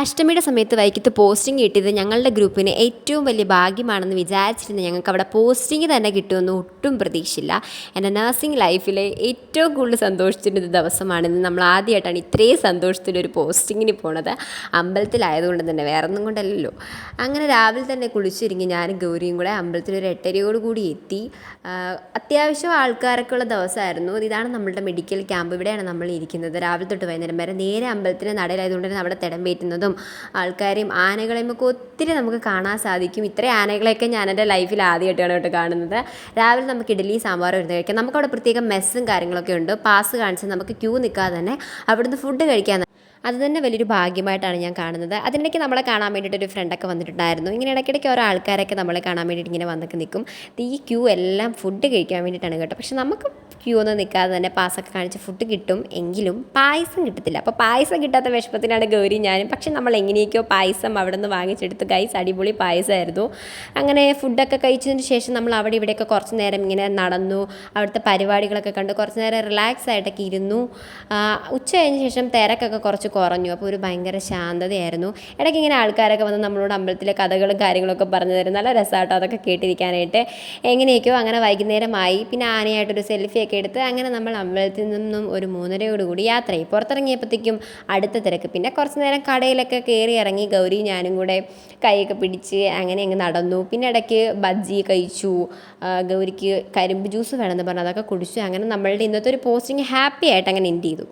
അഷ്ടമിയുടെ സമയത്ത് വൈകിട്ട് പോസ്റ്റിംഗ് കിട്ടിയത് ഞങ്ങളുടെ ഗ്രൂപ്പിന് ഏറ്റവും വലിയ ഭാഗ്യമാണെന്ന് വിചാരിച്ചിരുന്നു. ഞങ്ങൾക്ക് അവിടെ പോസ്റ്റിംഗ് തന്നെ കിട്ടുമെന്ന് ഒട്ടും പ്രതീക്ഷയില്ല. എൻ്റെ നഴ്സിംഗ് ലൈഫിലെ ഏറ്റവും കൂടുതൽ സന്തോഷിച്ചിരുന്ന ദിവസമാണിന്ന്. നമ്മൾ ആദ്യമായിട്ടാണ് ഇത്രയും സന്തോഷത്തിലൊരു പോസ്റ്റിങ്ങിന് പോണത്, അമ്പലത്തിലായതുകൊണ്ട് തന്നെ, വേറെ ഒന്നും കൊണ്ടല്ലല്ലോ. അങ്ങനെ രാവിലെ തന്നെ കുളിച്ചൊരുങ്ങി ഞാനും ഗൗരിയും കൂടെ അമ്പലത്തിൽ ഒരു 8:30 കൂടി എത്തി. അത്യാവശ്യം ആൾക്കാരൊക്കെ ഉള്ള ദിവസമായിരുന്നു. ഇതാണ് നമ്മളുടെ മെഡിക്കൽ ക്യാമ്പ്. ഇവിടെയാണ് നമ്മൾ ഇരിക്കുന്നത്. രാവിലെ തൊട്ട് വൈകുന്നേരം വരെ നേരെ അമ്പലത്തിൻ്റെ നടയിലായതുകൊണ്ട് തന്നെ അവിടെ തിടമ്പേറ്റുന്നതും ആൾക്കാരെയും ആനകളെയും ഒക്കെ ഒത്തിരി നമുക്ക് കാണാൻ സാധിക്കും. ഇത്രയും ആനകളെയൊക്കെ ഞാൻ എൻ്റെ ലൈഫിൽ ആദ്യമായിട്ടാണ് കേട്ടോ കാണുന്നത്. രാവിലെ നമുക്ക് ഇഡ്ഡലി സാമ്പാറും ഇരുന്ന് കഴിക്കാം. നമുക്കവിടെ പ്രത്യേകം മെസ്സും കാര്യങ്ങളൊക്കെ ഉണ്ട്. പാസ് കാണിച്ച് നമുക്ക് ക്യൂ നിൽക്കാതെ തന്നെ അവിടുന്ന് ഫുഡ് കഴിക്കാൻ, അത് തന്നെ വലിയൊരു ഭാഗ്യമായിട്ടാണ് ഞാൻ കാണുന്നത്. അതിനിടയ്ക്ക് നമ്മളെ കാണാൻ വേണ്ടിയിട്ട് ഒരു ഫ്രണ്ടൊക്കെ വന്നിട്ടുണ്ടായിരുന്നു. ഇങ്ങനെ ഇടയ്ക്കിടയ്ക്ക് ഓരോ ആൾക്കാരൊക്കെ നമ്മളെ കാണാൻ വേണ്ടിയിട്ട് ഇങ്ങനെ വന്നൊക്കെ നിൽക്കും. ഈ ക്യൂ എല്ലാം ഫുഡ് കഴിക്കാൻ വേണ്ടിയിട്ടാണ് കേട്ടോ. പക്ഷെ നമുക്ക് ക്യൂ ഒന്നും നിൽക്കാതെ തന്നെ പാസ്സൊക്കെ കാണിച്ച് ഫുഡ് കിട്ടും. എങ്കിലും പായസം കിട്ടത്തില്ല. അപ്പോൾ പായസം കിട്ടാത്ത വിഷമത്തിനാണ് ഗൗരി ഞാനും. പക്ഷെ നമ്മൾ എങ്ങനെയൊക്കെയോ പായസം അവിടെ നിന്ന് വാങ്ങിച്ചെടുത്ത് ഗൈസ്, അടിപൊളി പായസമായിരുന്നു. അങ്ങനെ ഫുഡൊക്കെ കഴിച്ചതിന് ശേഷം നമ്മൾ അവിടെ ഇവിടെയൊക്കെ കുറച്ച് നേരം ഇങ്ങനെ നടന്നു. അവിടുത്തെ പരിപാടികളൊക്കെ കണ്ട് കുറച്ച് നേരം റിലാക്സ് ആയിട്ടൊക്കെ ഇരുന്നു. ഉച്ച കഴിഞ്ഞ ശേഷം തിരക്കൊക്കെ കുറച്ച് കുറഞ്ഞു. അപ്പോൾ ഒരു ഭയങ്കര ശാന്തതയായിരുന്നു. ഇടയ്ക്ക് ഇങ്ങനെ ആൾക്കാരൊക്കെ വന്ന് നമ്മളോട് അമ്പലത്തിലെ കഥകളും കാര്യങ്ങളൊക്കെ പറഞ്ഞു തരും. നല്ല രസമാട്ടോ അതൊക്കെ കേട്ടിരിക്കാനായിട്ട്. എങ്ങനെയൊക്കെയോ അങ്ങനെ വൈകുന്നേരമായി. പിന്നെ ആനയായിട്ടൊരു സെൽഫിയൊക്കെ എടുത്ത് അങ്ങനെ നമ്മൾ അമ്പലത്തിൽ നിന്നും ഒരു 3:30 യാത്രയായി. പുറത്തിറങ്ങിയപ്പോഴത്തേക്കും അടുത്ത തിരക്ക്. പിന്നെ കുറച്ച് നേരം കടയിലൊക്കെ കയറി ഇറങ്ങി ഗൗരി ഞാനും കൂടെ കൈയൊക്കെ പിടിച്ച് അങ്ങനെ അങ്ങ് നടന്നു. പിന്നെ ഇടയ്ക്ക് ബജ്ജി കഴിച്ചു. ഗൗരിക്ക് കരിമ്പ് ജ്യൂസ് വേണമെന്ന് പറഞ്ഞു അതൊക്കെ കുടിച്ചു. അങ്ങനെ നമ്മളുടെ ഇന്നത്തെ ഒരു പോസ്റ്റിംഗ് ഹാപ്പി ആയിട്ട് അങ്ങനെ എൻഡ് ചെയ്തു.